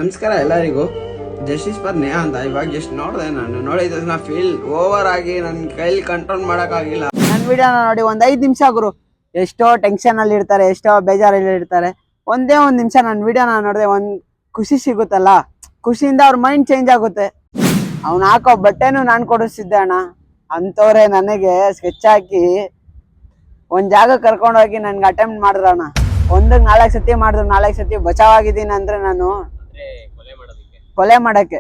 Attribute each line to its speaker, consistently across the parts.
Speaker 1: ನಮಸ್ಕಾರ ಎಲ್ಲರಿಗೂ. Justice for Neha ಅಂತ. ಇವಾಗ ಜಸ್ಟ್ ನೋಡಿದೆ, ನಾನು ನೋಡಿದ ತಕ್ಷಣ ಫೀಲ್ ಓವರ್ ಆಗಿ ನನ್ನ ಕೈಲಿ ಕಂಟ್ರೋಲ್ ಮಾಡೋಕ್ಕಾಗಿಲ್ಲ.
Speaker 2: ನನ್ನ ವಿಡಿಯೋನ ನೋಡಿ ಒಂದು 5 ನಿಮಿಷ ಗುರು. ಎಷ್ಟೋ ಟೆನ್ಷನಲ್ಲಿ ಇರ್ತಾರೆ, ಎಷ್ಟೋ ಬೇಜಾರಲ್ಲಿ ಇರ್ತಾರೆ. ಒಂದೇ ಒಂದು ನಿಮಿಷ ನನ್ನ ವಿಡಿಯೋನ ನೋಡಿದೆ, ಒಂದು ಖುಷಿ ಸಿಗುತ್ತಲ್ಲ, ಖುಷಿಯಿಂದ ಅವ್ರ ಮೈಂಡ್ ಚೇಂಜ್ ಆಗುತ್ತೆ. ಅವ್ನು ಹಾಕೋ ಬಟ್ಟೆನೂ ನಾನು ಕೊಡಿಸ್ತಿದ್ದೆ ಅಣ್ಣ. ಅಂಥವ್ರೆ ನನಗೆ ಸ್ಕೆಚ್ ಹಾಕಿ ಒಂದು ಜಾಗ ಕರ್ಕೊಂಡೋಗಿ ನನ್ಗೆ ಅಟೆಂಪ್ಟ್ ಮಾಡಿದ್ರಣ್ಣ. ಒಂದಕ್ಕೆ 4 ಸತಿ ಮಾಡಿದ್ರು, 4 ಸತಿ ಬಚಾವಾಗಿದ್ದೀನಿ ಅಂದರೆ ನಾನು ಕೊಲೆ ಮಾಡಕ್ಕೆ.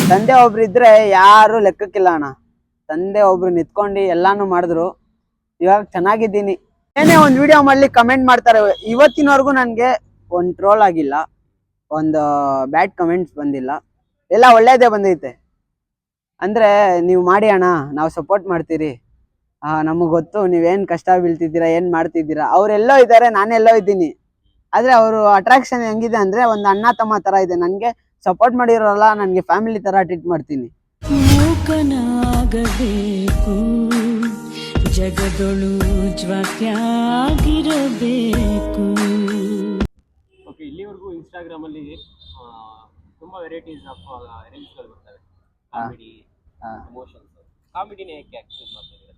Speaker 2: ತಂದೆ ಒಬ್ರು ಇದ್ರೆ ಯಾರು ಲೆಕ್ಕಕ್ಕಿಲ್ಲ ಅಣ್ಣ. ತಂದೆ ಒಬ್ರು ನಿಂತ್ಕೊಂಡು ಎಲ್ಲಾನು ಮಾಡಿದ್ರು. ಇವಾಗ ಚೆನ್ನಾಗಿದ್ದೀನಿ. ಏನೇ ಒಂದು ವಿಡಿಯೋ ಮಾಡ್ಲಿ ಕಮೆಂಟ್ ಮಾಡ್ತಾರೆ. ಇವತ್ತಿನವರೆಗೂ ನನಗೆ ಒಂದು ಟ್ರೋಲ್ ಆಗಿಲ್ಲ, ಒಂದು ಬ್ಯಾಡ್ ಕಮೆಂಟ್ಸ್ ಬಂದಿಲ್ಲ, ಎಲ್ಲ ಒಳ್ಳೇದೇ ಬಂದೈತೆ. ಅಂದ್ರೆ ನೀವು ಮಾಡಿ ಅಣ್ಣ, ನಾವು ಸಪೋರ್ಟ್ ಮಾಡ್ತೀರಿ, ನಮಗೆ ಗೊತ್ತು ನೀವೇನು ಕಷ್ಟ ಬೀಳ್ತಿದ್ದೀರಾ, ಏನು ಮಾಡ್ತಿದ್ದೀರಾ. ಅವರೆಲ್ಲೋ ಇದ್ದಾರೆ, ನಾನೆಲ್ಲೋ ಇದ್ದೀನಿ. ಆದರೆ ಅವರು ಅಟ್ರಾಕ್ಷನ್ ಹೆಂಗಿದೆ ಅಂದರೆ ಒಂದು ಅಣ್ಣ ತಮ್ಮ ಥರ ಇದೆ. ನನಗೆ ಸಪೋರ್ಟ್ ಮಾಡಿರೋಲ್ಲ, ನನಗೆ ಫ್ಯಾಮಿಲಿ ಥರ ಟ್ರೀಟ್ ಮಾಡ್ತೀನಿ. ಜಗದೊಳು
Speaker 3: ಓಕೆ, ಇಲ್ಲಿವರೆಗೂ ಇನ್ಸ್ಟಾಗ್ರಾಮಲ್ಲಿ ತುಂಬ ವೆರೈಟೀಸ್ ಆಫ್ ರೀಲ್ಸ್ಗಳು ಬರ್ತವೆ. Comedy, emotions. ಕಾಮಿಡಿನೇ ಯಾಕೆ ಆಕ್ಚುಲಿ ಮಾಡ್ತಿದ್ದೀರಾ?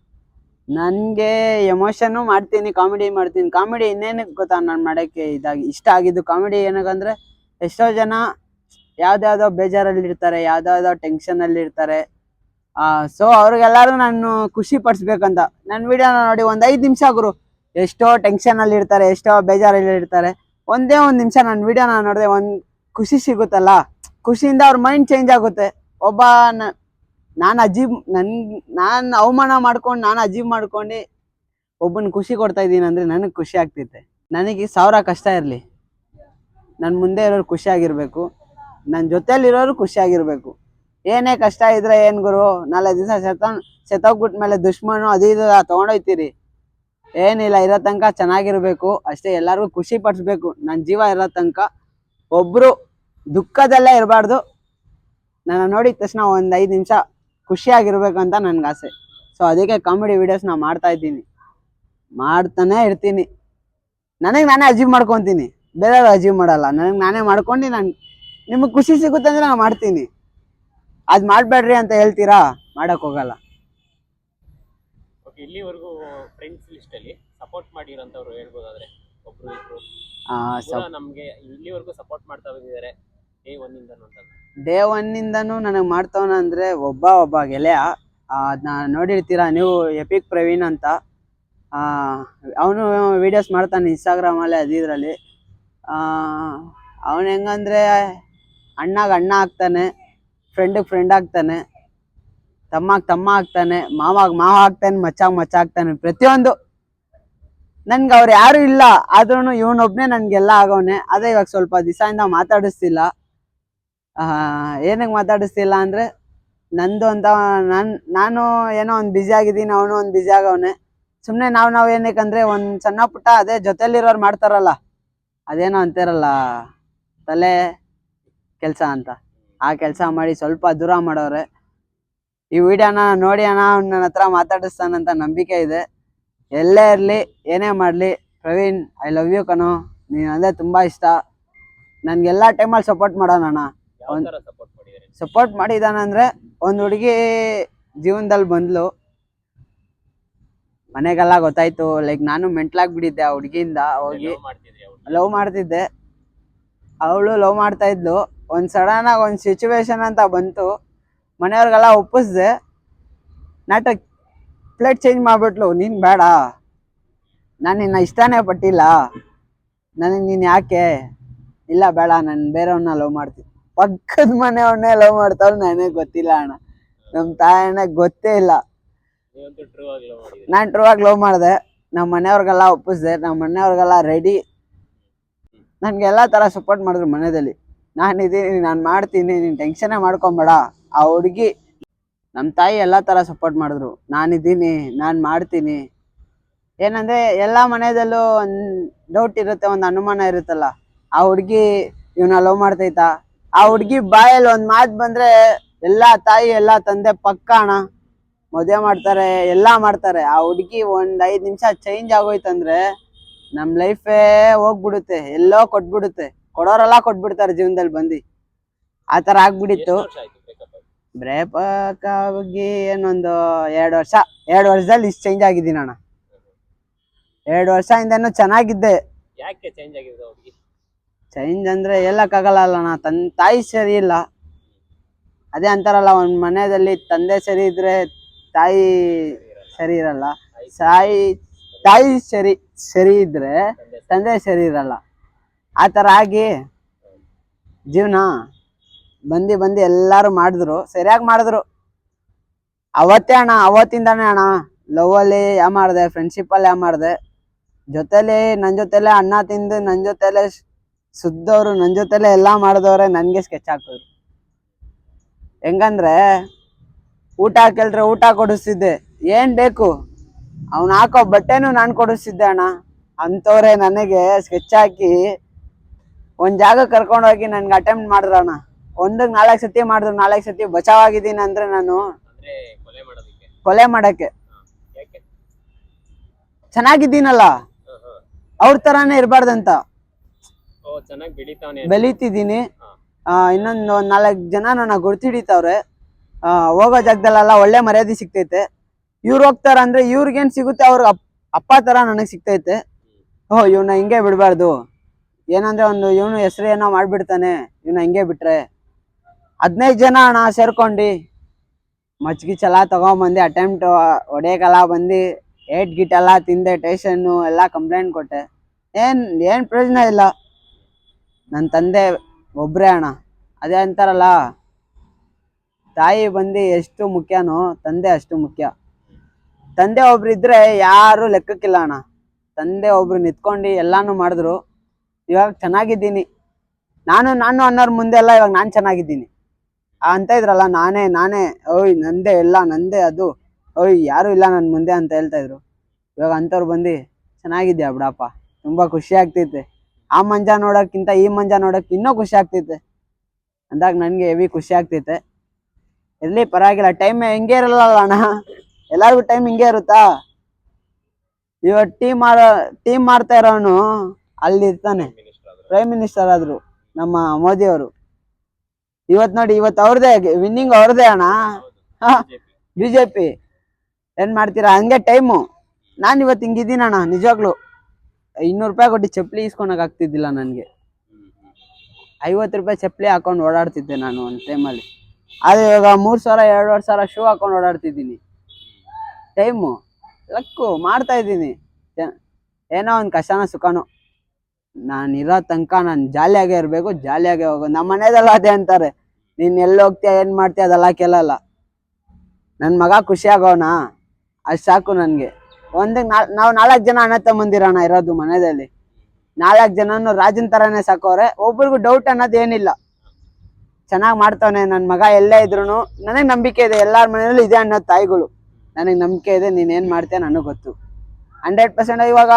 Speaker 2: ನನಗೆ ಎಮೋಷನ್ನು ಮಾಡ್ತೀನಿ, ಕಾಮಿಡಿ ಮಾಡ್ತೀನಿ. ಕಾಮಿಡಿ ಇನ್ನೇನಕ್ಕೆ ಗೊತ್ತಾ ನಾನು ಮಾಡೋಕ್ಕೆ ಇಷ್ಟ ಆಗಿದ್ದು ಕಾಮಿಡಿ ಏನಕ್ಕಂದರೆ, ಎಷ್ಟೋ ಜನ ಯಾವುದ್ಯಾವುದೋ ಬೇಜಾರಲ್ಲಿ ಇರ್ತಾರೆ, ಯಾವುದ್ಯಾವುದೋ ಟೆನ್ಷನಲ್ಲಿ ಇರ್ತಾರೆ. ಸೊ ಅವ್ರಿಗೆಲ್ಲರೂ ನಾನು ಖುಷಿ ಪಡಿಸ್ಬೇಕಂತ ನನ್ನ ವಿಡಿಯೋನ ನೋಡಿ ಒಂದು 5 ನಿಮಿಷ ಗುರು. ಎಷ್ಟೋ ಟೆನ್ಷನಲ್ಲಿ ಇರ್ತಾರೆ, ಎಷ್ಟೋ ಬೇಜಾರಲ್ಲಿ ಇರ್ತಾರೆ. ಒಂದೇ ಒಂದು ನಿಮಿಷ ನನ್ನ ವಿಡಿಯೋನ ನೋಡಿದೆ, ಒಂದು ಖುಷಿ ಸಿಗುತ್ತಲ್ಲ, ಖುಷಿಯಿಂದ ಅವ್ರ ಮೈಂಡ್ ಚೇಂಜ್ ಆಗುತ್ತೆ. ಒಬ್ಬ ನಾನು ಅವಮಾನ ಮಾಡ್ಕೊಂಡು, ನಾನು ಅಜೀವ್ ಮಾಡ್ಕೊಂಡು ಒಬ್ಬನ ಖುಷಿ ಕೊಡ್ತಾ ಇದ್ದೀನಿ ಅಂದರೆ ನನಗೆ ಖುಷಿ ಆಗ್ತೈತೆ. ನನಗೆ 1000 ಕಷ್ಟ ಇರಲಿ, ನನ್ನ ಮುಂದೆ ಇರೋರು ಖುಷಿಯಾಗಿರ್ಬೇಕು, ನನ್ನ ಜೊತೆಯಲ್ಲಿರೋರು ಖುಷಿಯಾಗಿರ್ಬೇಕು. ಏನೇ ಕಷ್ಟ ಇದ್ರೆ ಏನು ಗುರು, 4 ದಿವಸ ಸೆತ್ತೋಗ್ಬಿಟ್ಮೇಲೆ ದುಶ್ಮನು ಅದು ಇದು ತೊಗೊಂಡೋಗ್ತೀರಿ. ಏನಿಲ್ಲ, ಇರೋ ತನಕ ಚೆನ್ನಾಗಿರ್ಬೇಕು ಅಷ್ಟೇ. ಎಲ್ಲರಿಗೂ ಖುಷಿ ಪಡಿಸ್ಬೇಕು. ನನ್ನ ಜೀವ ಇರೋ ತನಕ ಒಬ್ಬರು ದುಃಖದಲ್ಲೇ ಇರಬಾರ್ದು. ನಾನು ನೋಡಿದ ತಕ್ಷಣ ಒಂದು 5 ನಿಮಿಷ ಖುಷಿಯಾಗಿರ್ಬೇಕು ಅಂತ ನನಗೆ ಆಸೆ. ಸೊ ಅದಕ್ಕೆ ಕಾಮಿಡಿ ವೀಡಿಯೋಸ್ನ ಮಾಡ್ತಾ ಇದ್ದೀನಿ, ಮಾಡ್ತಾನೆ ಇರ್ತೀನಿ. ನನಗೆ ನಾನೇ ಅಚೀವ್ ಮಾಡ್ಕೊತೀನಿ, ಬೇರೆಯವ್ರು ಅಚೀವ್ ಮಾಡಲ್ಲ. ನನಗೆ ನಾನೇ ಮಾಡ್ಕೊಂಡು ನಿಮಗೆ ಖುಷಿ ಸಿಗುತ್ತೆ ಅಂದರೆ ನಾನು ಮಾಡ್ತೀನಿ. ಅದು ಮಾಡಬೇಡ್ರಿ ಅಂತ ಹೇಳ್ತೀರಾ, ಮಾಡೋಕ್ಕೆ ಹೋಗಲ್ಲ.
Speaker 3: ಓಕೆ, ಇಲ್ಲಿವರೆಗೂ ಫ್ರೆಂಡ್ಸ್ ಲಿಸ್ಟಲ್ಲಿ ಸಪೋರ್ಟ್ ಮಾಡಿರೋಂಥವ್ರು ಹೇಳ್ಬೋದಾದ್ರೆ ಒಬ್ರು ಇದ್ರು ನಮಗೆ ಇಲ್ಲಿವರೆಗೂ ಸಪೋರ್ಟ್ ಮಾಡ್ತಾ ಬಂದಿದ್ದಾರೆ
Speaker 2: ಡೇ ಒನ್ನಿಂದನೂ ನನಗೆ ಮಾಡ್ತವನ ಅಂದರೆ ಒಬ್ಬ ಗೆಳೆಯ. ಅದನ್ನ ನೋಡಿರ್ತೀರ ನೀವು, ಎಪಿಕ್ ಪ್ರವೀಣ್ ಅಂತ. ಅವನು ವೀಡಿಯೋಸ್ ಮಾಡ್ತಾನೆ ಇನ್ಸ್ಟಾಗ್ರಾಮಲ್ಲಿ, ಇದರಲ್ಲಿ. ಅವನು ಹೆಂಗಂದರೆ ಅಣ್ಣಗೆ ಅಣ್ಣ ಆಗ್ತಾನೆ, ಫ್ರೆಂಡಿಗೆ ಫ್ರೆಂಡ್ ಆಗ್ತಾನೆ, ತಮ್ಮಗೆ ತಮ್ಮ ಆಗ್ತಾನೆ, ಮಾವಾಗ ಮಾವ ಆಗ್ತಾನೆ, ಮಚ್ಚ ಆಗ್ತಾನೆ. ಪ್ರತಿಯೊಂದು ನನ್ಗೆ ಅವ್ರು ಯಾರು ಇಲ್ಲ, ಆದ್ರೂ ಇವನೊಬ್ಬನೇ ನನಗೆಲ್ಲ ಆಗೋನೆ. ಅದೇ ಇವಾಗ ಸ್ವಲ್ಪ ದಿವಸದಿಂದ ಮಾತಾಡಿಸ್ತಿಲ್ಲ. ಏನಕ್ಕೆ ಮಾತಾಡಿಸ್ತಿಲ್ಲ ಅಂದರೆ, ನಂದು ಅಂತ ನಾನು ಏನೋ ಒಂದು ಬ್ಯುಸಿ ಆಗಿದ್ದೀನಿ, ಅವನು ಒಂದು ಬ್ಯುಸಿ ಆಗವನೆ. ಸುಮ್ಮನೆ ನಾವು ಏನಕ್ಕಂದರೆ ಒಂದು ಸಣ್ಣ ಪುಟ್ಟ ಅದೇ ಜೊತೆಲಿರೋರು ಮಾಡ್ತಾರಲ್ಲ, ಅದೇನೋ ಅಂತಾರಲ್ಲ ತಲೆ ಕೆಲಸ ಅಂತ, ಆ ಕೆಲಸ ಮಾಡಿ ಸ್ವಲ್ಪ ದೂರ ಮಾಡೋರೆ. ಈ ವಿಡಿಯೋನ ನೋಡಿ ಅಣ್ಣ ನನ್ನ ಹತ್ರ ಮಾತಾಡಿಸ್ತಾನಂತ ನಂಬಿಕೆ ಇದೆ. ಎಲ್ಲೇ ಇರಲಿ, ಏನೇ ಮಾಡಲಿ, ಪ್ರವೀಣ್ ಐ ಲವ್ ಯು ಕಣೋ, ನೀನು ಅಂದರೆ ತುಂಬ ಇಷ್ಟ. ನನಗೆಲ್ಲ ಟೈಮಲ್ಲಿ ಸಪೋರ್ಟ್ ಮಾಡೋಣ. ಸಪೋರ್ಟ್ ಮಾಡಿದಾನಂದ್ರೆ, ಒಂದು ಹುಡುಗಿ ಜೀವನದಲ್ಲಿ ಬಂದ್ಲು, ಮನೆಗೆಲ್ಲ ಗೊತ್ತಾಯ್ತು. ಲೈಕ್ ನಾನು ಮೆಂಟ್ಲಾಗ್ಬಿಟ್ಟಿದ್ದೆ ಆ ಹುಡುಗಿಯಿಂದ. ಹೋಗಿ ಲವ್ ಮಾಡ್ತಿದ್ದೆ, ಅವಳು ಲವ್ ಮಾಡ್ತಾ ಇದ್ಲು. ಒಂದು ಸಡನ್ನಾಗಿ ಒಂದು ಸಿಚುವೇಶನ್ ಅಂತ ಬಂತು, ಮನೆಯವ್ರಿಗೆಲ್ಲ ಒಪ್ಪಿಸ್ದೆ. ನಾಟಕ ಪ್ಲೇಟ್ ಚೇಂಜ್ ಮಾಡಿಬಿಟ್ಲು. ನೀನು ಬೇಡ, ನಾನು ನಿನ್ನ ಇಷ್ಟನೇ ಪಟ್ಟಿಲ್ಲ, ನನಗೆ ನೀನು ಯಾಕೆ, ಇಲ್ಲ ಬೇಡ, ನಾನು ಬೇರೆಯವ್ರನ್ನ ಲವ್ ಮಾಡ್ತೀನಿ. ಪಕ್ಕದ ಮನೆಯವ್ರನ್ನೇ ಲವ್ ಮಾಡ್ತಾವ್ರು, ನನಗೆ ಗೊತ್ತಿಲ್ಲ ಅಣ್ಣ. ನಮ್ಮ ತಾಯಣ್ಣ ಗೊತ್ತೇ ಇಲ್ಲ. ನಾನು ಟ್ರೂ ಆಗಿ ಲವ್ ಮಾಡಿದೆ. ನಮ್ಮ ಮನೆಯವ್ರಿಗೆಲ್ಲ ಒಪ್ಪಿಸ್ದೆ, ನಮ್ಮ ಮನೆಯವ್ರಿಗೆಲ್ಲ ರೆಡಿ. ನನಗೆಲ್ಲ ಥರ ಸಪೋರ್ಟ್ ಮಾಡಿದ್ರು ಮನೆಯಲ್ಲಿ. ನಾನಿದ್ದೀನಿ, ನಾನು ಮಾಡ್ತೀನಿ, ನೀನು ಟೆನ್ಷನ್ನೇ ಮಾಡ್ಕೊಬೇಡ. ಆ ಹುಡುಗಿ, ನಮ್ಮ ತಾಯಿ ಎಲ್ಲ ಥರ ಸಪೋರ್ಟ್ ಮಾಡಿದ್ರು. ನಾನಿದ್ದೀನಿ, ನಾನು ಮಾಡ್ತೀನಿ. ಏನಂದರೆ ಎಲ್ಲ ಮನೆಯಲ್ಲೂ ಒಂದು ಡೌಟ್ ಇರುತ್ತೆ, ಒಂದು ಅನುಮಾನ ಇರುತ್ತಲ್ಲ, ಆ ಹುಡುಗಿ ಇವನ್ನ ಲವ್ ಮಾಡ್ತೈತಾ. ಆ ಹುಡುಗಿ ಬಾಯಲ್ಲಿ ಒಂದು ಮಾತು ಬಂದರೆ ಎಲ್ಲ ತಾಯಿ ಎಲ್ಲ ತಂದೆ ಪಕ್ಕ ಅಣ್ಣ ಮದುವೆ ಮಾಡ್ತಾರೆ, ಎಲ್ಲ ಮಾಡ್ತಾರೆ. ಆ ಹುಡುಗಿ ಒಂದು 5 ನಿಮಿಷ ಚೇಂಜ್ ಆಗೋಯ್ತಂದ್ರೆ ನಮ್ಮ ಲೈಫೇ ಹೋಗ್ಬಿಡುತ್ತೆ, ಎಲ್ಲೋ ಕೊಟ್ಬಿಡುತ್ತೆ. ಕೊಡೋರೆಲ್ಲ ಕೊಟ್ಬಿಡ್ತಾರೆ ಜೀವನದಲ್ಲಿ ಬಂದು. ಆ ತರ ಆಗ್ಬಿಟ್ಟಿತ್ತು.
Speaker 3: ಎಷ್ಟು ವರ್ಷ ಆಯ್ತು ಬ್ರೇಕಪ್ ಆಗಿ?
Speaker 2: ಬ್ರೇಕಪ್ ಆಗಿ ಏನೊಂದು 2 ವರ್ಷ. 2 ವರ್ಷದಲ್ಲಿ ಇಷ್ಟು ಚೇಂಜ್ ಆಗಿದ್ದೀನಿ ಅಣ್ಣ. 2 ವರ್ಷದಿಂದನೂ ಚೆನ್ನಾಗಿದ್ದೆ.
Speaker 3: ಯಾಕೆ ಚೇಂಜ್ ಆಗಿದೆ ಹುಡುಗಿ?
Speaker 2: ಚೇಂಜ್ ಅಂದ್ರೆ ಹೇಳಕ್ಕಾಗಲ್ಲ ಅಣ್ಣ. ತಾಯಿ ಸರಿ ಇಲ್ಲ. ಅದೇ ಅಂತಾರಲ್ಲ, ಒಂದ್ ಮನೆಯಲ್ಲಿ ತಂದೆ ಸರಿ ಇದ್ರೆ ತಾಯಿ ಸರಿ ಇರಲ್ಲ. ತಾಯಿ ಸರಿ ಇದ್ರೆ ತಂದೆ ಸರಿ ಇರಲ್ಲ. ಆ ಥರ ಆಗಿ ಜೀವನ ಬಂದು ಎಲ್ಲಾರು ಮಾಡಿದ್ರು, ಸರಿಯಾಗಿ ಮಾಡಿದ್ರು. ಅವತ್ತೇ ಅಣ್ಣ, ಅವತ್ತಿಂದಾನೇ ಅಣ್ಣ ಲವ್ ಅಲ್ಲಿ ಮಾಡಿದೆ, ಫ್ರೆಂಡ್ಶಿಪ್ ಅಲ್ಲಿ ಮಾಡಿದೆ. ನನ್ನ ಜೊತೆಲೆ ಅನ್ನ ತಿಂದು, ನನ್ನ ಜೊತೆಲೆ ಸುದ್ದವ್ರು, ನನ್ನ ಜೊತೆಲೆ ಎಲ್ಲಾ ಮಾಡಿದವ್ರೆ ನನ್ಗೆ ಸ್ಕೆಚ್ ಹಾಕಿದ್ರು. ಹೆಂಗಂದ್ರೆ ಊಟ ಕೇಳ್ರೆ ಊಟ ಕೊಡಿಸ್ತಿದ್ದೆ, ಏನ್ ಬೇಕು ಅವ್ನು ಹಾಕೋ ಬಟ್ಟೆನೂ ನಾನು ಕೊಡಿಸ್ತಿದ್ದೆ ಅಣ್ಣ. ಅಂತವ್ರೆ ನನಗೆ ಸ್ಕೆಚ್ ಹಾಕಿ ಒಂದ್ ಜಾಗ ಕರ್ಕೊಂಡೋಗಿ ನನ್ಗೆ ಅಟೆಂಪ್ಟ್ ಮಾಡಿದ್ರಣ್ಣ. 4 ಸತಿ ಮಾಡಿದ್ರು, 4 ಸತಿ ಬಚಾವಾಗಿದ್ದೀನಿ. ಅಂದ್ರೆ ನಾನು
Speaker 3: ಅಂದ್ರೆ ಕೊಲೆ ಮಾಡೋದಕ್ಕೆ?
Speaker 2: ಕೊಲೆ ಮಾಡಕ್ಕೆ.
Speaker 3: ಯಾಕೆ?
Speaker 2: ಚೆನ್ನಾಗಿದ್ದೀನಲ್ಲ, ಅವ್ರ ತರಾನೇ ಇರ್ಬಾರ್ದಂತ.
Speaker 3: ಓ, ಚೆನ್ನಾಗಿ
Speaker 2: ಬೆಳೀತಿದ್ದೀನಿ. ಇನ್ನೊಂದು 4 ಜನ ನನ್ನ ಗುರ್ತಿಡಿತಾವ್ರೆ. ಹೋಗೋ ಜಾಗದಲ್ಲೆಲ್ಲ ಒಳ್ಳೆ ಮರ್ಯಾದೆ ಸಿಗ್ತೈತೆ. ಇವ್ರು ಹೋಗ್ತಾರ ಅಂದ್ರೆ ಇವ್ರಿಗೇನ್ ಸಿಗುತ್ತೆ, ಅವ್ರ ಅಪ್ಪ ತರ ನನಗ್ ಸಿಗ್ತೈತೆ. ಇವ್ನ ಹಿಂಗೆ ಬಿಡ್ಬಾರ್ದು. ಏನಂದ್ರೆ ಇವನು ಹೆಸರು ಏನೋ ಮಾಡ್ಬಿಡ್ತಾನೆ, ಇವ್ನ ಹಿಂಗೆ ಬಿಟ್ರೆ. 15 ಜನ ಅಣ್ಣ ಸೇರ್ಕೊಂಡು ಮಚ್ಗಿಚ್ಚೆಲ್ಲ ತಗೊಂಬಂದು ಅಟೆಂಪ್ಟ್ ಹೊಡೆಯಕೆಲ್ಲ ಬಂದು ಗಿಟ್ಟೆಲ್ಲ ತಿಂದೆ, ಟೇಷನ್ನು ಎಲ್ಲ ಕಂಪ್ಲೇಂಟ್ ಕೊಟ್ಟೆ. ಏನ್ ಪ್ರಯೋಜನ ಇಲ್ಲ. ನನ್ನ ತಂದೆ ಒಬ್ರೇ ಅಣ್ಣ. ಅದೇ ಅಂತಾರಲ್ಲ, ತಾಯಿ ಬಂದು ಎಷ್ಟು ಮುಖ್ಯನೋ ತಂದೆ ಅಷ್ಟು ಮುಖ್ಯ. ತಂದೆ ಒಬ್ರು ಇದ್ರೆ ಯಾರು ಲೆಕ್ಕಕ್ಕಿಲ್ಲ ಅಣ್ಣ. ತಂದೆ ಒಬ್ರು ನಿಂತ್ಕೊಂಡು ಎಲ್ಲಾನು ಮಾಡಿದ್ರು. ಇವಾಗ ಚೆನ್ನಾಗಿದ್ದೀನಿ. ನಾನು ಅನ್ನೋರ್ ಮುಂದೆ ಎಲ್ಲ ಇವಾಗ ನಾನು ಚೆನ್ನಾಗಿದ್ದೀನಿ ಅಂತ ಇದ್ರಲ್ಲ, ನಾನೇ ನಂದೇ ಎಲ್ಲ, ನಂದೇ ಅದು, ಯಾರು ಇಲ್ಲ ನನ್ನ ಮುಂದೆ ಅಂತ ಹೇಳ್ತಾ ಇದ್ರು. ಇವಾಗ ಅಂಥವ್ರು ಬಂದು ಚೆನ್ನಾಗಿದ್ಯಾ ಬಿಡಪ್ಪ, ತುಂಬಾ ಖುಷಿ ಆಗ್ತೈತೆ. ಆ ಮಂಜ ನೋಡೋಕ್ಕಿಂತ ಈ ಮಂಜ ನೋಡೋಕ್ ಇನ್ನೂ ಖುಷಿ ಆಗ್ತೈತೆ ಅಂದಾಗ ನನ್ಗೆ ಹೆವಿ ಖುಷಿ ಆಗ್ತೈತೆ. ಇರ್ಲಿ, ಪರವಾಗಿಲ್ಲ. ಟೈಮ್ ಹಿಂಗೆ ಇರಲ್ಲ ಅಣ್ಣ, ಎಲ್ಲಾರ್ಗು ಟೈಮ್ ಹಿಂಗೆ ಇರುತ್ತಾ. ಇವತ್ತು ಟೀಮ್ ಮಾಡ್ತಾ ಇರೋನು ಅಲ್ಲಿ ಇರ್ತಾನೆ, ಪ್ರೈಮ್ ಮಿನಿಸ್ಟರ್ ಆದ್ರು ನಮ್ಮ ಮೋದಿ ಅವರು. ಇವತ್ತು ಅವ್ರದೇ ವಿನ್ನಿಂಗ್, ಅವ್ರದೇ ಅಣ್ಣ. ಬಿಜೆಪಿ ಏನ್ ಮಾಡ್ತೀರಾ, ಹಂಗೆ ಟೈಮು. ನಾನು ಇವತ್ತು ಹಿಂಗಿದ್ದೀನಿ ಅಣ್ಣ, ನಿಜವಾಗ್ಲು. 200 ರೂಪಾಯಿ ಕೊಟ್ಟು ಚಪ್ಪಲಿ ಇಸ್ಕೊಳಕ್ ಆಗ್ತಿದ್ದಿಲ್ಲ ನನಗೆ. 50 ರೂಪಾಯಿ ಚಪ್ಪಲಿ ಹಾಕೊಂಡು ಓಡಾಡ್ತಿದ್ದೆ ನಾನು ಒಂದು ಟೈಮಲ್ಲಿ. ಆದ್ರೆ ಇವಾಗ 3,000-2,000 ಶೂ ಹಾಕೊಂಡು ಓಡಾಡ್ತಿದ್ದೀನಿ. ಟೈಮು ಲಕ್ಕು ಮಾಡ್ತಾ ಇದ್ದೀನಿ. ಏನೋ ಒಂದು ಕಷ್ಟನ ಸುಖನೋ, ನಾನು ಇರೋ ತನಕ ನಾನು ಜಾಲಿಯಾಗೇ ಇರಬೇಕು, ಜಾಲಿಯಾಗೇ ಹೋಗೋದು. ನಮ್ಮ ಮನೆಯದೆಲ್ಲ ಅದೇ ಅಂತಾರೆ, ನೀನು ಎಲ್ಲಿ ಹೋಗ್ತೀಯ ಏನು ಮಾಡ್ತೀಯ ಅದೆಲ್ಲ ಕೇಳಲ್ಲ. ನನ್ನ ಮಗ ಖುಷಿಯಾಗೋಣ ಅಷ್ಟು ಸಾಕು ನನಗೆ. ನಾವು 4 ಜನ ಅಣ್ಣ ತಮ್ಮಂದಿರೋಣ ಇರೋದು ಮನೆಯಲ್ಲಿ. 4 ಜನನು ರಾಜನ್ ಥರನೇ ಸಾಕೋರೆ. ಒಬ್ರಿಗೂ ಡೌಟ್ ಅನ್ನೋದು ಏನಿಲ್ಲ. ಚೆನ್ನಾಗಿ ಮಾಡ್ತಾನೆ ನನ್ನ ಮಗ. ಎಲ್ಲೇ ಇದ್ರು ನನಗೆ ನಂಬಿಕೆ ಇದೆ. ಎಲ್ಲರ ಮನೆಯಲ್ಲೂ ಇದೆ ಅನ್ನೋದು ತಾಯಿಗಳು. ನನಗೆ ನಂಬಿಕೆ ಇದೆ, ನೀನೇನು ಮಾಡ್ತೀಯ ನನಗೆ ಗೊತ್ತು. 100% ಇವಾಗ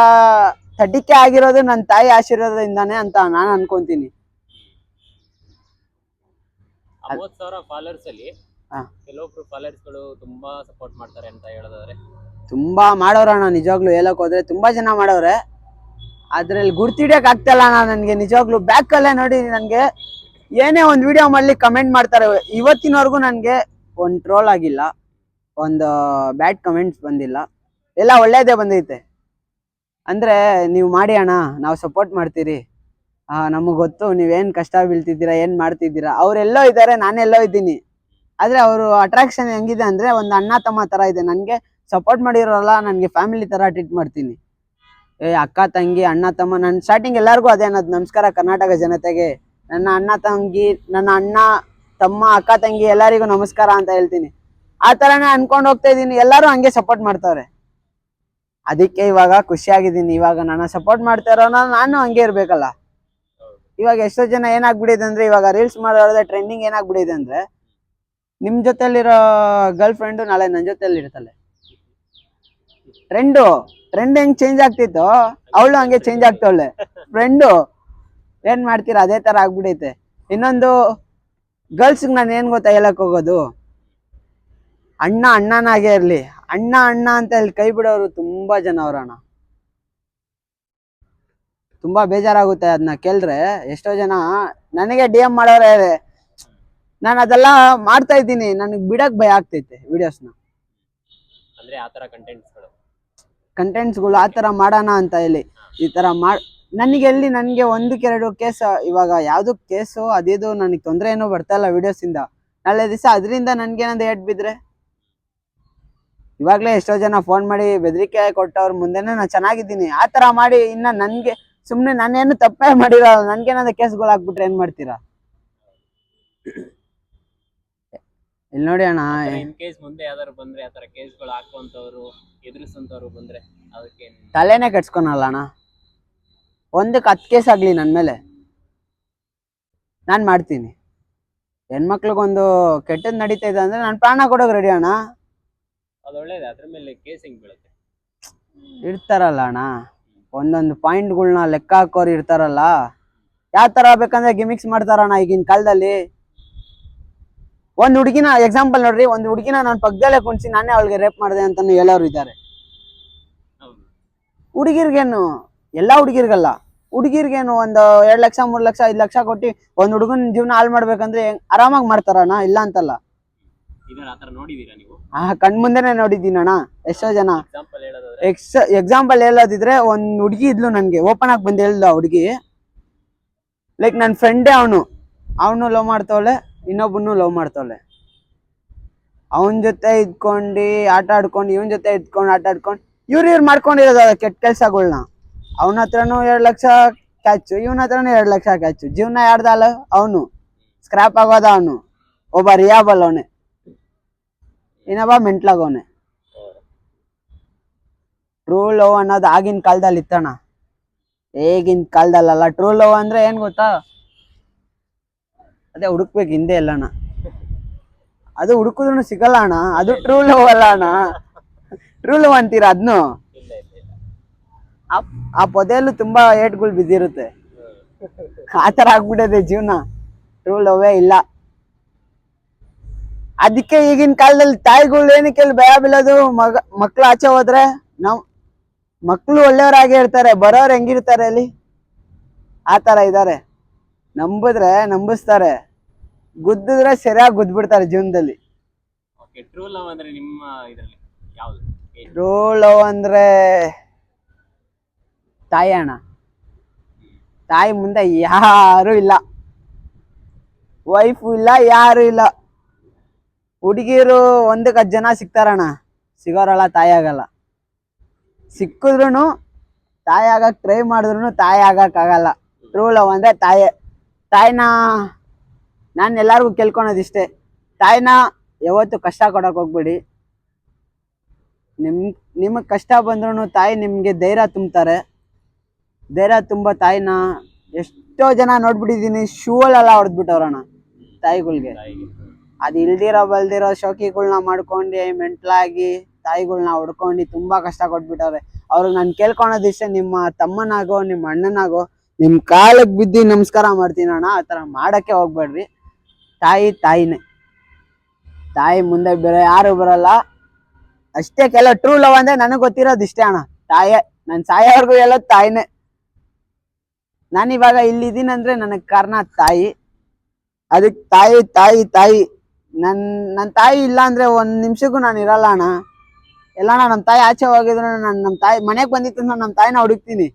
Speaker 2: 30K ಆಗಿರೋದು ನನ್ನ ತಾಯಿ ಆಶೀರ್ವಾದದಿಂದಾನೆ ಅಂತ ನಾನು ಅನ್ಕೊಂತೀನಿ.
Speaker 3: 50,000 ಫಾಲೋವರ್ಸ್ ಅಲ್ಲಿ ಕೆಲವೊಬ್ರು ಫಾಲೋವರ್ಸ್ಗಳು ತುಂಬಾ ಸಪೋರ್ಟ್ ಮಾಡ್ತಾರೆ ಅಂತ ಹೇಳೋದಾದ್ರೆ?
Speaker 2: ತುಂಬಾ ಮಾಡೋರಣ್ಣ, ನಿಜವಾಗ್ಲು ಹೇಳಕ್ ಹೋದ್ರೆ ತುಂಬಾ ಜನ ಮಾಡೋರೆ. ಅದ್ರಲ್ಲಿ ಗುರ್ತಿಡಿಯಕ್ ಆಗ್ತಲ್ಲ ನನ್ಗೆ ನಿಜವಾಗ್ಲು. ಬ್ಯಾಕ್ ಅಲ್ಲೇ ನೋಡಿ, ನನ್ಗೆ ಏನೇ ಒಂದ್ ವಿಡಿಯೋ ಮಾಡ್ಲಿ ಕಮೆಂಟ್ ಮಾಡ್ತಾರೆ. ಇವತ್ತಿನವರೆಗೂ ನನ್ಗೆ ಒಂದ್ ಟ್ರೋಲ್ ಆಗಿಲ್ಲ, ಒಂದು ಬ್ಯಾಡ್ ಕಮೆಂಟ್ಸ್ ಬಂದಿಲ್ಲ. ಎಲ್ಲ ಒಳ್ಳೇದೇ ಬಂದೈತೆ. ಅಂದ್ರೆ ನೀವು ಮಾಡಿ ಅಣ್ಣ, ನಾವು ಸಪೋರ್ಟ್ ಮಾಡ್ತೀರಿ, ನಮಗ್ ಗೊತ್ತು ನೀವೇನ್ ಕಷ್ಟ ಬೀಳ್ತಿದ್ದೀರಾ, ಏನ್ ಮಾಡ್ತಿದ್ದೀರಾ. ಅವ್ರೆಲ್ಲೋ ಇದ್ದಾರೆ, ನಾನೆಲ್ಲೋ ಇದ್ದೀನಿ. ಆದ್ರೆ ಅವರು ಅಟ್ರಾಕ್ಷನ್ ಹೆಂಗಿದೆ ಅಂದ್ರೆ ಒಂದು ಅಣ್ಣ ತಮ್ಮ ತರ ಇದೆ. ನನ್ಗೆ ಸಪೋರ್ಟ್ ಮಾಡಿರೋಲ್ಲ, ನನ್ಗೆ ಫ್ಯಾಮಿಲಿ ತರ ಟ್ರೀಟ್ ಮಾಡ್ತೀನಿ. ಅಕ್ಕ ತಂಗಿ ಅಣ್ಣ ತಮ್ಮ, ನಾನು ಸ್ಟಾರ್ಟಿಂಗ್ ಎಲ್ಲರಿಗೂ ಅದೇ ಅನ್ನೋದು, ನಮಸ್ಕಾರ ಕರ್ನಾಟಕ ಜನತೆಗೆ. ನನ್ನ ಅಣ್ಣ ತಮ್ಮ ಅಕ್ಕ ತಂಗಿ ಎಲ್ಲರಿಗೂ ನಮಸ್ಕಾರ ಅಂತ ಹೇಳ್ತೀನಿ. ಆ ತರಾನೇ ಅನ್ಕೊಂಡು ಹೋಗ್ತಾ ಇದೀನಿ. ಎಲ್ಲರೂ ಹಂಗೆ ಸಪೋರ್ಟ್ ಮಾಡ್ತಾವ್ರೆ. ಅದಕ್ಕೆ ಇವಾಗ ಖುಷಿಯಾಗಿದ್ದೀನಿ. ಇವಾಗ ನನ್ನ ಸಪೋರ್ಟ್ ಮಾಡ್ತಾ ಇರೋನ ನಾನು ಹಂಗೆ ಇರ್ಬೇಕಲ್ಲ. ಇವಾಗ ಎಷ್ಟೋ ಜನ ಏನಾಗ್ಬಿಟ್ಟಿದೆ ಅಂದ್ರೆ, ಇವಾಗ ರೀಲ್ಸ್ ಮಾಡೋದೇ ಟ್ರೆಂಡಿಂಗ್ ಏನಾಗ್ಬಿಟ್ಟಿದೆ ಅಂದ್ರೆ, ನಿಮ್ ಜೊತೆಲಿರೋ ಗರ್ಲ್ ಫ್ರೆಂಡು ನಾಳೆ ನನ್ನ ಜೊತೆಲಿ ಇರ್ತಾಳೆ. ಟ್ರೆಂಡ್ ಹೆಂಗ್ ಚೇಂಜ್ ಆಗ್ತಿತ್ತು, ಅವಳು ಹಂಗೆ ಚೇಂಜ್ ಆಗ್ತಾವಳೆ. ಫ್ರೆಂಡು ಏನ್ ಮಾಡ್ತೀರಾ, ಅದೇ ತರ ಆಗ್ಬಿಡೈತೆ. ಇನ್ನೊಂದು ಗರ್ಲ್ಸ್ಗೆ ನಾನು ಏನ್ ಗೊತ್ತಾ ಹೇಳಕ್ ಹೋಗೋದು, ಅಣ್ಣನಾಗೇ ಇರ್ಲಿ, ಅಣ್ಣ ಅಂತ ಹೇಳಿ ಕೈ ಬಿಡೋರು ತುಂಬಾ ಜನ ಅವ್ರಣ್ಣ. ತುಂಬಾ ಬೇಜಾರಾಗುತ್ತೆ ಅದನ್ನ ಕೇಳಿದ್ರೆ. ಎಷ್ಟೋ ಜನ ನನಗೆ DM ಮಾಡೋರೆ, ನಾನು ಅದೆಲ್ಲ ಮಾಡ್ತಾ ಇದ್ದೀನಿ, ನನಗೆ ಬಿಡಕ್ ಭಯ ಆಗ್ತೈತೆ ವಿಡಿಯೋಸ್ನ.
Speaker 3: ಅಂದ್ರೆ ಆ ತರ
Speaker 2: ಕಂಟೆಂಟ್ಸ್ಗಳು ಆ ಥರ ಮಾಡೋಣ ಅಂತ ಹೇಳಿ ಈ ಥರ ನನಗೆ ಒಂದಕ್ಕೆರಡು ಕೇಸ್, ಇವಾಗ ಯಾವುದು ಕೇಸು ಅದಿದು ನನಗೆ ತೊಂದರೆ ಏನೂ ಬರ್ತಾ ಇಲ್ಲ ವಿಡಿಯೋಸಿಂದ. ನಾಳೆ ದಿವಸ ಅದರಿಂದ ನನಗೇನಂದು ಏಟ್ ಬಿದ್ದರೆ, ಇವಾಗಲೇ ಎಷ್ಟೋ ಜನ ಫೋನ್ ಮಾಡಿ ಬೆದರಿಕೆ ಕೊಟ್ಟವ್ರ ಮುಂದೆನೇ ನಾನು ಚೆನ್ನಾಗಿದ್ದೀನಿ. ಆ ಥರ ಮಾಡಿ ಇನ್ನು ನನಗೆ ಸುಮ್ಮನೆ ನಾನೇನು ತಪ್ಪೇ ಮಾಡಿರೋ ನನಗೇನಾದ್ರು ಕೇಸ್ಗಳು ಹಾಕ್ಬಿಟ್ರೆ ಏನು ಮಾಡ್ತೀರಾ? ಇಲ್ಲಿ ನೋಡಿ ಅಣ್ಣ,
Speaker 3: ಇನ್ ಕೇಸ್ ಮುಂದೆ ಯಾವ್ದಾದ್ರು ಬಂದ್ರೆ ಆ ತರ ಕೇಸ್ಗಳು ಹಾಕುವಂತವ್ರು ಎದುರಿಸುವಂತವ್ರು ಬಂದ್ರೆ ಅದಕ್ಕೆ
Speaker 2: ತಲೆನೇ ಕೆಡ್ಸ್ಕೊನಲ್ಲ ಅಣ್ಣ. ಒಂದಕ್ಕೆ 10 ಕೇಸ್ ಆಗಲಿ ನನ್ನ ಮೇಲೆ, ನಾನು ಮಾಡ್ತೀನಿ. ಹೆಣ್ಮಕ್ಳಿಗೊಂದು ಕೆಟ್ಟದ್ದು ನಡೀತಾ ಇದೆ ಅಂದ್ರೆ ನಾನು ಪ್ರಾಣ ಕೊಡೋಕೆ ರೆಡಿ ಅಣ್ಣ.
Speaker 3: ಅದು ಒಳ್ಳೇದು. ಅದ್ರ ಮೇಲೆ ಕೇಸ್ ಹೆಂಗ್ ಬೀಳುತ್ತೆ?
Speaker 2: ಇರ್ತಾರಲ್ಲ ಅಣ್ಣ, ಒಂದೊಂದು ಪಾಯಿಂಟ್ಗಳ್ನ ಲೆಕ್ಕ ಹಾಕೋರು ಇರ್ತಾರಲ್ಲ, ಯಾವ ಥರ ಬೇಕಂದ್ರೆ ಗಿಮಿಕ್ಸ್ ಮಾಡ್ತಾರಣ್ಣ ಈಗಿನ ಕಾಲದಲ್ಲಿ. ಒಂದು ಹುಡುಗಿನ ಎಕ್ಸಾಂಪಲ್ ನೋಡ್ರಿ, ಒಂದು ಹುಡುಗಿನ ನಾನು ಪಕ್ಕದಲ್ಲೇ ಕುಣಿಸಿ ನಾನೇ ಅವಳಿಗೆ ರೇಪ್ ಮಾಡಿದೆ ಅಂತಾನು ಹೇಳೋರು ಇದ್ದಾರೆ. ಹುಡುಗಿರ್ಗೇನು, ಎಲ್ಲ ಹುಡುಗಿರ್ಗಲ್ಲ, ಹುಡುಗಿರ್ಗೇನು ಒಂದು 2 ಲಕ್ಷ 3 ಲಕ್ಷ 5 ಲಕ್ಷ ಕೊಟ್ಟು ಒಂದು ಹುಡುಗನ ಜೀವನ ಹಾಳು ಮಾಡ್ಬೇಕಂದ್ರೆ ಆರಾಮಾಗಿ ಮಾಡ್ತಾರಣ್ಣ, ಇಲ್ಲ ಅಂತಲ್ಲ. ಕಣ್ಮುಂದೆನೆ ನೋಡಿದ್ದೀನಿ ಅಣ್ಣ ಎಷ್ಟೋ ಜನ. ಎಕ್ಸಾಂಪಲ್ ಹೇಳೋದಿದ್ರೆ, ಒಂದು ಹುಡುಗಿ ಇದ್ಲು ನನಗೆ ಓಪನ್ ಆಗಿ ಬಂದು ಹೇಳ್ದ ಹುಡುಗಿ, ಲೈಕ್ ನನ್ನ ಫ್ರೆಂಡೇ ಅವನು ಲವ್ ಮಾಡ್ತವಳೆ, ಇನ್ನೊಬ್ಬನು ಲವ್ ಮಾಡ್ತವಳೆ. ಅವನ ಜೊತೆ ಇದ್ಕೊಂಡು ಆಟ ಆಡ್ಕೊಂಡು, ಇವನ್ ಜೊತೆ ಇದ್ಕೊಂಡು ಆಟ ಆಡ್ಕೊಂಡು ಇವ್ರು ಮಾಡ್ಕೊಂಡಿರೋದು ಕೆಟ್ಟ ಕೆಲ್ಸಗಳ್ನ. ಅವನ ಹತ್ರನೂ 2 ಲಕ್ಷ ಕ್ಯಾಚು, ಇವನ ಹತ್ರನೂ 2 ಲಕ್ಷ ಕ್ಯಾಚು. ಜೀವನ ಯಾರ್ದಲ್ಲ, ಅವನು ಸ್ಕ್ರಾಪ್ ಆಗೋದ. ಅವನು ಒಬ್ಬ ರಿಯಾಬಲ್, ಅವನೇ ಇನ್ನೊಬ್ಬ ಮೆಂಟ್ಲಾಗವನೆ. ಟ್ರೂ ಲವ್ ಅನ್ನೋದು ಆಗಿನ ಕಾಲದಲ್ಲಿ ಇತ್ತಣ್ಣ, ಈಗಿನ ಕಾಲದಲ್ಲ. ಟ್ರೂ ಲವ್ ಅಂದ್ರೆ ಏನ್ ಗೊತ್ತಾ? ಅದೇ ಹುಡುಕ್ಬೇಕು ಹಿಂದೆ ಎಲ್ಲಣ್ಣ, ಅದು ಹುಡುಕಿದ್ರು ಸಿಗಲ್ಲ ಅಣ್ಣ, ಅದು ಟ್ರೂ ಲವ್ ಅಲ್ಲ ಅಣ್ಣ. ಟ್ರೂ ಲವ್ ಅಂತೀರ ಅದನ್ನು? ಆ ಪೊದೆಯಲ್ಲೂ ತುಂಬಾ ಏಟ್ಗಳು ಬಿದ್ದಿರುತ್ತೆ, ಆ ಥರ ಆಗ್ಬಿಟ್ಟಿದೆ ಜೀವನ. ಟ್ರೂ ಲವ್ವೇ ಇಲ್ಲ. ಅದಕ್ಕೆ ಈಗಿನ ಕಾಲದಲ್ಲಿ ತಾಯಿಗಳು ಏನಕ್ಕೆ ಭಯ ಬೀಳೋದು? ಮಕ್ಳು ಆಚೆ ಹೋದ್ರೆ ಮಕ್ಳು ಒಳ್ಳೆಯವರಾಗೇ ಇರ್ತಾರೆ, ಬರೋರು ಹೆಂಗಿರ್ತಾರೆ ಅಲ್ಲಿ? ಆ ಥರ ಇದ್ದಾರೆ. ನಂಬಿದ್ರೆ ನಂಬಿಸ್ತಾರೆ, ಗುದ್ದಿದ್ರೆ ಸರಿಯಾಗಿ ಗುದ್ಬಿಡ್ತಾರೆ ಜೀವನದಲ್ಲಿ.
Speaker 3: ಟ್ರೂ ಲವ್ ಅಂದ್ರೆ ನಿಮ್ಮ ಇದರಲ್ಲಿ ಯಾವುದು?
Speaker 2: ಟ್ರೂ ಲವ್ ಅಂದ್ರೆ ತಾಯಿ ಅಣ್ಣ. ತಾಯಿ ಮುಂದೆ ಯಾರು ಇಲ್ಲ, ವೈಫು ಇಲ್ಲ, ಯಾರು ಇಲ್ಲ. ಹುಡುಗಿರು 1-10 ಜನ ಸಿಗ್ತಾರಣ್ಣ, ಸಿಗೋರಲ್ಲ ತಾಯಿ ಆಗಲ್ಲ. ಸಿಕ್ಕಿದ್ರು ತಾಯಿ ಆಗಕ್ಕೆ ಟ್ರೈ ಮಾಡಿದ್ರು ತಾಯಿ ಆಗಕ್ಕಾಗಲ್ಲ. ಟ್ರೂ ಲವ್ ಅಂದರೆ ತಾಯಿನ ನಾನು ಎಲ್ಲರಿಗೂ ಕೇಳ್ಕೊಳೋದಿಷ್ಟೇ, ತಾಯಿನ ಯಾವತ್ತು ಕಷ್ಟ ಕೊಡೋಕೆ ಹೋಗ್ಬೇಡಿ. ನಿಮಗೆ ಕಷ್ಟ ಬಂದ್ರೂ ತಾಯಿ ನಿಮಗೆ ಧೈರ್ಯ ತುಂಬ್ತಾರೆ. ಧೈರ್ಯ ತುಂಬ ತಾಯಿನ ಎಷ್ಟೋ ಜನ ನೋಡ್ಬಿಟ್ಟಿದ್ದೀನಿ, ಶೂಲೆಲ್ಲ ಹೊಡೆದ್ಬಿಟ್ಟವ್ರಣ್ಣ ತಾಯಿಗಳ್ಗೆ. ಅದು ಇಲ್ದಿರೋ ಬಲ್ದಿರೋ ಶೋಕಿಗಳ್ನ ಮಾಡ್ಕೊಂಡು ಮೆಂಟ್ಲಾಗಿ ತಾಯಿಗಳ್ನ ಹೊಡ್ಕೊಂಡು ತುಂಬ ಕಷ್ಟ ಕೊಟ್ಬಿಟ್ಟವ್ರೆ. ಅವ್ರಿಗೆ ನಾನು ಕೇಳ್ಕೊಳೋದಿಷ್ಟೇ, ನಿಮ್ಮ ತಮ್ಮನಾಗೋ ನಿಮ್ಮ ಅಣ್ಣನಾಗೋ ನಿಮ್ಮ ಕಾಲಕ್ಕೆ ಬಿದ್ದು ನಮಸ್ಕಾರ ಮಾಡ್ತೀನಿ ಅಣ್ಣ, ಆ ಥರ ಮಾಡೋಕ್ಕೆ ಹೋಗ್ಬೇಡ್ರಿ. ತಾಯಿನೇ, ತಾಯಿ ಮುಂದೆ ಬೇರೆ ಯಾರು ಬರಲ್ಲ ಅಷ್ಟೇ. ಕೆಲವು ಟ್ರೂ ಲವ್ ಅಂದರೆ ನನಗೆ ಗೊತ್ತಿರೋದು ಇಷ್ಟೇ ಅಣ್ಣ, ತಾಯೇ. ನಾನು ಸಾಯೋವರೆಗೂ ಹೇಳೋದು ತಾಯಿನೇ. ನಾನಿವಾಗ ಇಲ್ಲಿದ್ದೀನಂದ್ರೆ ನನಗೆ ಕಾರಣ ತಾಯಿ. ಅದಕ್ಕೆ ತಾಯಿ ನನ್ನ ತಾಯಿ ಇಲ್ಲ ಅಂದರೆ 1 ನಿಮಿಷಕ್ಕೂ ನಾನು ಇರಲ್ಲ ಅಣ್ಣ. ಎಲ್ಲಣ್ಣ ನಮ್ಮ ತಾಯಿ ಆಚೆ ಹೋಗಿದ್ರು ನಾನು ನಮ್ಮ ತಾಯಿ ಮನೆಗೆ ಬಂದಿತ್ತು, ನಾನು ನಮ್ಮ ತಾಯಿನ ಹುಡುಕ್ತೀನಿ,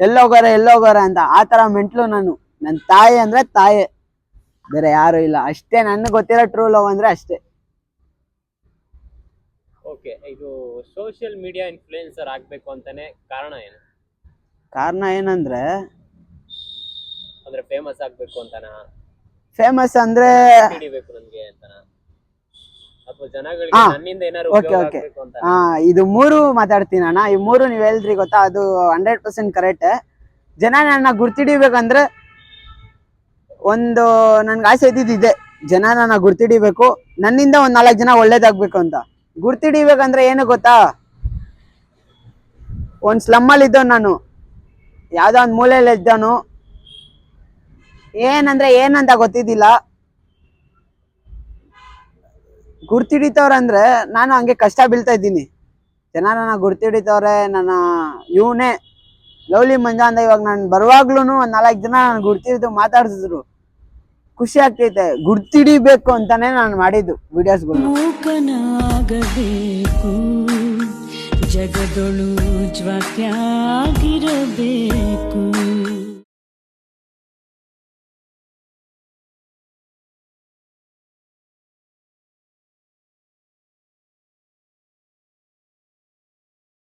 Speaker 2: ಎಲ್ಲೋಗೋರೆ ಅಂತ. ಆ ಥರ ಮೆಂಟ್ಲು ನಾನು. ನನ್ನ ತಾಯಿ ಅಂದರೆ ತಾಯಿ, ಬೇರೆ ಯಾರು ಇಲ್ಲ ಅಷ್ಟೇ. ನನಗೆ ಗೊತ್ತಿರೋ ಟ್ರೂ ಲವ್ ಅಂದರೆ ಅಷ್ಟೇ.
Speaker 3: ಓಕೆ, ಇದು ಸೋಷಿಯಲ್ ಮೀಡಿಯಾ ಇನ್ಫ್ಲೂಯೆನ್ಸರ್ ಆಗಬೇಕು ಅಂತಾನೆ ಕಾರಣ ಏನು?
Speaker 2: ಕಾರಣ ಏನಂದ್ರೆ
Speaker 3: ಫೇಮಸ್ ಆಗಬೇಕು ಅಂತಾನಾ?
Speaker 2: ಫೇಮಸ್ ಅಂದ್ರೆ
Speaker 3: ಹಿಡಿಬೇಕು ನನಗೆ ಅಂತಾನಾ, ಅಥವಾ ಜನಗಳಿಗೆ ನನ್ನಿಂದ ಏನಾದ್ರು ಉಪಯೋಗ ಆಗಬೇಕು ಅಂತಾನಾ?
Speaker 2: ಇದು 3 ಮಾತಾಡ್ತೀನಿ ಅಣ್ಣ. ಈ 3 ನೀವು ಹೇಳಿದ್ರಿ ಗೊತ್ತಾ, ಅದು 100% ಕರೆಕ್ಟ್. ಜನ ನನ್ನ ಗುರ್ತಿಡಿಬೇಕಂದ್ರೆ ಒಂದು ನನ್ಗೆ ಆಸೆ ಇದ್ದಿದ್ದೆ, ಜನ ನನ್ನ ಗುರ್ತಿಡಿಬೇಕು, ನನ್ನಿಂದ ಒಂದು 4 ಜನ ಒಳ್ಳೇದಾಗ್ಬೇಕು ಅಂತ. ಗುರ್ತಿಡಿಬೇಕಂದ್ರೆ ಏನು ಗೊತ್ತಾ? ಒಂದು ಸ್ಲಮ್ಮಲ್ಲಿ ಇದ್ದವನು ನಾನು, ಯಾವುದೋ ಒಂದು ಮೂಲೆಯಲ್ಲಿ ಇದ್ದವನು, ಏನಂದ್ರೆ ಏನಂತ ಗೊತ್ತಿದ್ದಿಲ್ಲ. ಗುರ್ತಿಡಿತವ್ರಂದ್ರೆ ನಾನು ಹಂಗೆ ಕಷ್ಟ ಬೀಳ್ತಾ ಇದ್ದೀನಿ. ಜನ ನನ್ನ ಗುರ್ತಿಡಿತವ್ರೆ, ನನ್ನ ಇವನೇ ಲವ್ಲಿ ಮಂಜಾ ಅಂತ ಇವಾಗ ನಾನು ಬರುವಾಗ್ಲೂ ಒಂದ್ 4 ಜನ ನಾನು ಗುರ್ತಿದ್ದು ಮಾತಾಡ್ಸಿದ್ರು. ಖುಷಿ ಆಗ್ತೈತೆ, ಗುರ್ತಿಡಿಬೇಕು ಅಂತಾನೆ ನಾನು ಮಾಡಿದ್ದು ವಿಡಿಯೋಸ್ಗಳು.
Speaker 4: ಮೂಕನಾಗಬೇಕು, ಜಗದೊಳು ಜ್ವಾಕ್ಯಾಗಿರಬೇಕು.